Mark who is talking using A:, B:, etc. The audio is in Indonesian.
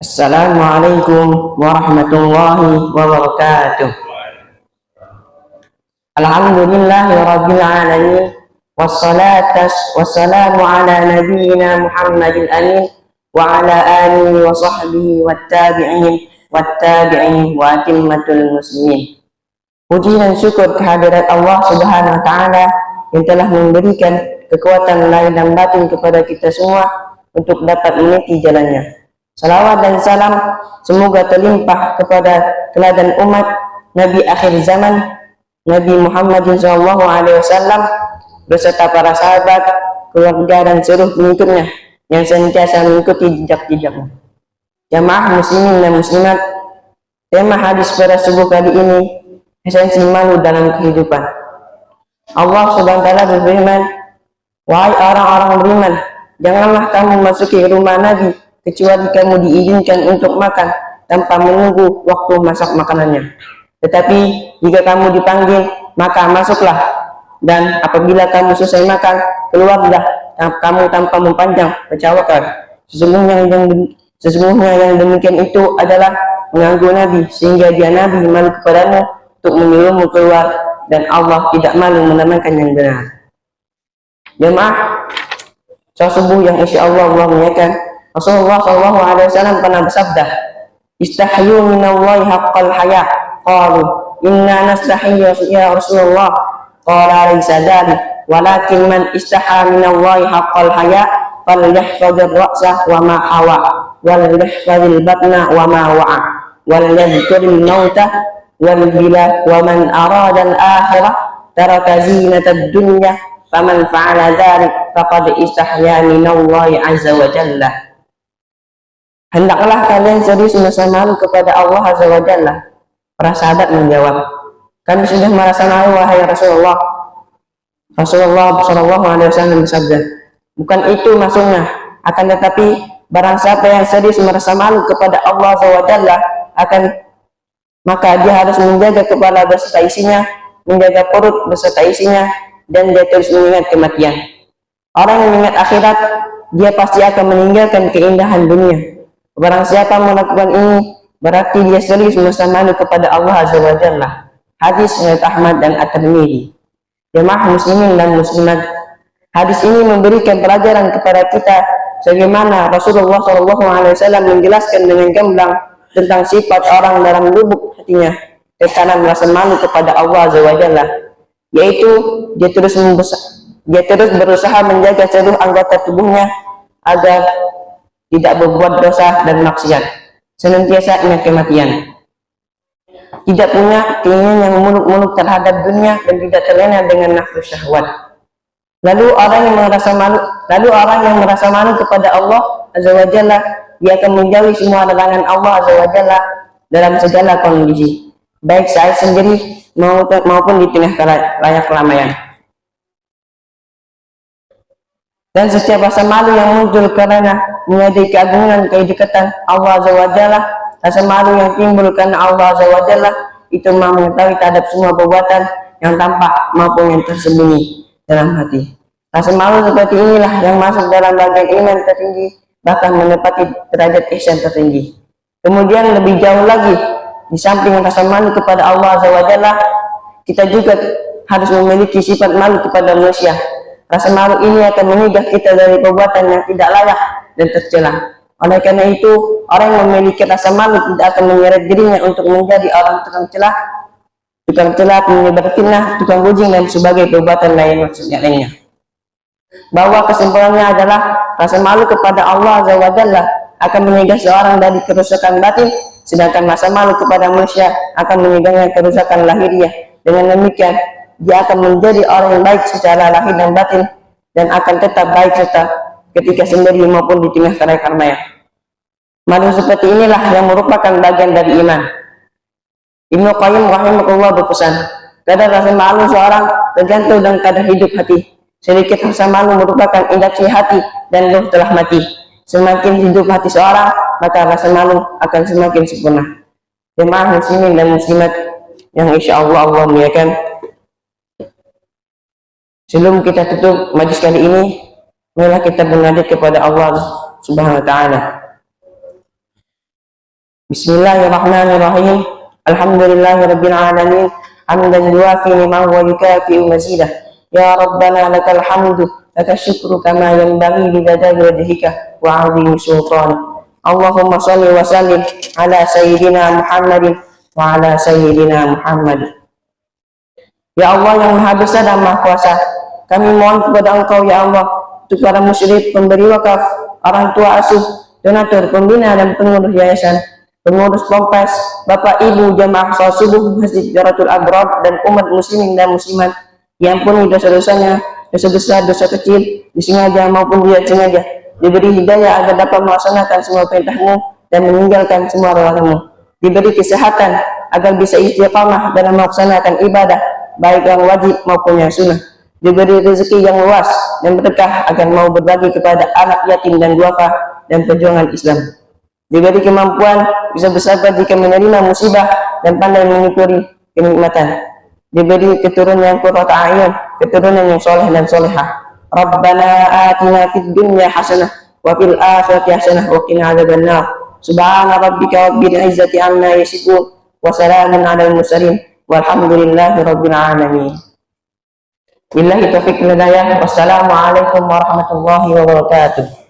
A: Assalamualaikum warahmatullahi wabarakatuh. Alhamdulillahirabbil alamin wassalamu ala nabiyyina Muhammadil amin wa ala alihi wa sahbihi wattabi'in wa atimmatul muslimin. Puji dan syukur kehadirat Allah Subhanahu wa taala yang telah memberikan kekuatan lahir dan batin kepada kita semua untuk dapat meniti jalannya. Salawat dan salam semoga terlimpah kepada teladan umat Nabi akhir zaman, Nabi Muhammad SAW beserta para sahabat, keluarga dan seluruh pengikutnya yang senantiasa mengikuti jejak-jejaknya. Jamaah muslimin dan muslimat, tema hadis pada subuh kali ini esensi malu dalam kehidupan. Allah Subhanahu wa taala berfirman, "Wahai orang-orang beriman, janganlah kamu masuki rumah Nabi kecuali kamu diizinkan untuk makan tanpa menunggu waktu masak makanannya. Tetapi jika kamu dipanggil, maka masuklah, dan apabila kamu selesai makan, keluarlah kamu tanpa memanjang percawakan. Sesungguhnya yang demikian itu adalah mengganggu Nabi, sehingga dia Nabi malu kepadamu untuk menyuruhmu keluar, dan Allah tidak malu menamakan yang benar." Jemaah sholat subuh yang insya Allah mengingatkan, Rasulullah SAW pernah bersabda, "Istahyu minallahi haqqal haya." Qalu, "Inna nastahiyya ya Rasulullah." Qala, "Laisa dzalik, walakin man istaha minallahi haqqal haya falyahfazir ra'sah wa ma hawa, wal yahfazil batna wa ma wa'a, wal yadhkuril mauta wal bila, wa man arada al-akhirah taraka zinatad dunya, faman fa'ala dzalik faqad istahya minallahi azza wa jalla." Hendaklah kalian serius merasa malu kepada Allah Azza wa Jalla. Para sahabat menjawab, "Kami sudah merasa malu wahai Rasulullah." Rasulullah SAW bersabda, "Bukan itu maksudnya, akan tetapi barang siapa yang serius merasa malu kepada Allah Azza wa Jalla, maka dia harus menjaga kepala beserta isinya, menjaga perut beserta isinya, dan dia terus mengingat kematian. Orang yang mengingat akhirat, dia pasti akan meninggalkan keindahan dunia. Barang siapa melakukan ini, berarti dia serius merasa malu kepada Allah Azza wa Jalla." Hadis riwayat Ahmad dan At-Tirmidzi. Jemaah muslimin dan muslimat, hadis ini memberikan pelajaran kepada kita bagaimana Rasulullah SAW menjelaskan dengan gamblang tentang sifat orang dalam lubuk hatinya karena merasa malu kepada Allah Azza wa Jalla, yaitu dia terus berusaha menjaga seluruh anggota tubuhnya agar tidak berbuat dosa dan maksiat, senantiasa ingat kematian, tidak punya keinginan yang muluk-muluk terhadap dunia, dan tidak terlena dengan nafsu syahwat. Lalu orang yang merasa malu kepada Allah Azza wa Jalla, dia akan menjauhi semua larangan Allah Azza wa Jalla dalam segala kondisi, baik saat sendiri maupun di tengah layak keramaian. Dan setiap rasa malu yang muncul karena menyadari keagungan kedekatan Allah Azza wa Jalla, rasa malu yang timbul karena Allah Azza wa Jalla itu mengetahui terhadap semua perbuatan yang tampak maupun yang tersembunyi dalam hati. Rasa malu seperti inilah yang masuk dalam bagian iman tertinggi, bahkan menepati derajat ihsan tertinggi. Kemudian lebih jauh lagi, di samping rasa malu kepada Allah Azza wa Jalla, kita juga harus memiliki sifat malu kepada manusia. Rasa malu ini akan mencegah kita dari perbuatan yang tidak layak dan tercela. Oleh karena itu, orang yang memiliki rasa malu tidak akan menyeret dirinya untuk menjadi orang tukang celah, penyebar fitnah, tukang gunjing, dan sebagai perbuatan lainnya. Bahwa kesimpulannya adalah rasa malu kepada Allah Azza wa Jalla akan mencegah seorang dari kerusakan batin, sedangkan rasa malu kepada manusia akan mencegahnya kerusakan lahiriah. Dengan demikian, dia akan menjadi orang yang baik secara lahir dan batin, dan akan tetap baik serta ketika sendiri maupun di tengah keramaian. Malu seperti inilah yang merupakan bagian dari iman. Ibnu Qayyim rahimahullah berpesan, kadar rasa malu seorang tergantung dengan kadar hidup hati. Sedikit rasa malu merupakan indikasi hati dan roh telah mati. Semakin hidup hati seorang, maka rasa malu akan semakin sempurna. Jemaah muslimin dan muslimat yang insya Allah muliakan, sebelum kita tutup majlis kali ini, marilah kita bermunajat kepada Allah Subhanahu wa taala. Bismillahirrahmanirrahim. Alhamdulillahirabbil alamin. Hamdan yuwafi ni'amahu wa yukafi'u mazidah. Ya Rabbana lakal hamdu, lakal syukru kama yanbaghi li jalali wajhika wa 'azimi sultanik. Allahumma shalli wa sallim ala sayyidina Muhammadin wa ala sayyidina Muhammad. Ya Allah yang Maha Besar dan Maha Kuasa, kami mohon kepada Engkau ya Allah untuk para musyrif, pemberi wakaf, orang tua asuh, donatur, pembina dan pengurus yayasan, pengurus pompas, bapak ibu jamaah salat subuh Masjid Jaratul Abrar dan umat muslimin dan muslimat, diampuni dosa-dosanya, dosa besar, dosa kecil, disengaja maupun tidak sengaja, diberi hidayah agar dapat melaksanakan semua perintah-Mu dan meninggalkan semua larangan-Mu, diberi kesehatan agar bisa istiqamah dalam melaksanakan ibadah baik yang wajib maupun yang sunnah, diberi rezeki yang luas dan berkah agar mau berbagi kepada anak yatim dan duafa dan perjuangan Islam, diberi kemampuan bisa bersabar jika menerima musibah dan pandai menyukuri kenikmatan, diberi keturunan yang qurrata a'yun, keturunan yang soleh dan solehah. Rabbana atina fid dunya hasanah wa fil akhirati hasanah wa qina adzabannar. Subhana rabbika rabbil izzati amma yasifun wa salamun alal mursalin walhamdulillahi rabbil alamin. Billahi taufiq hidayah. Wassalamualaikum warahmatullahi wabarakatuh.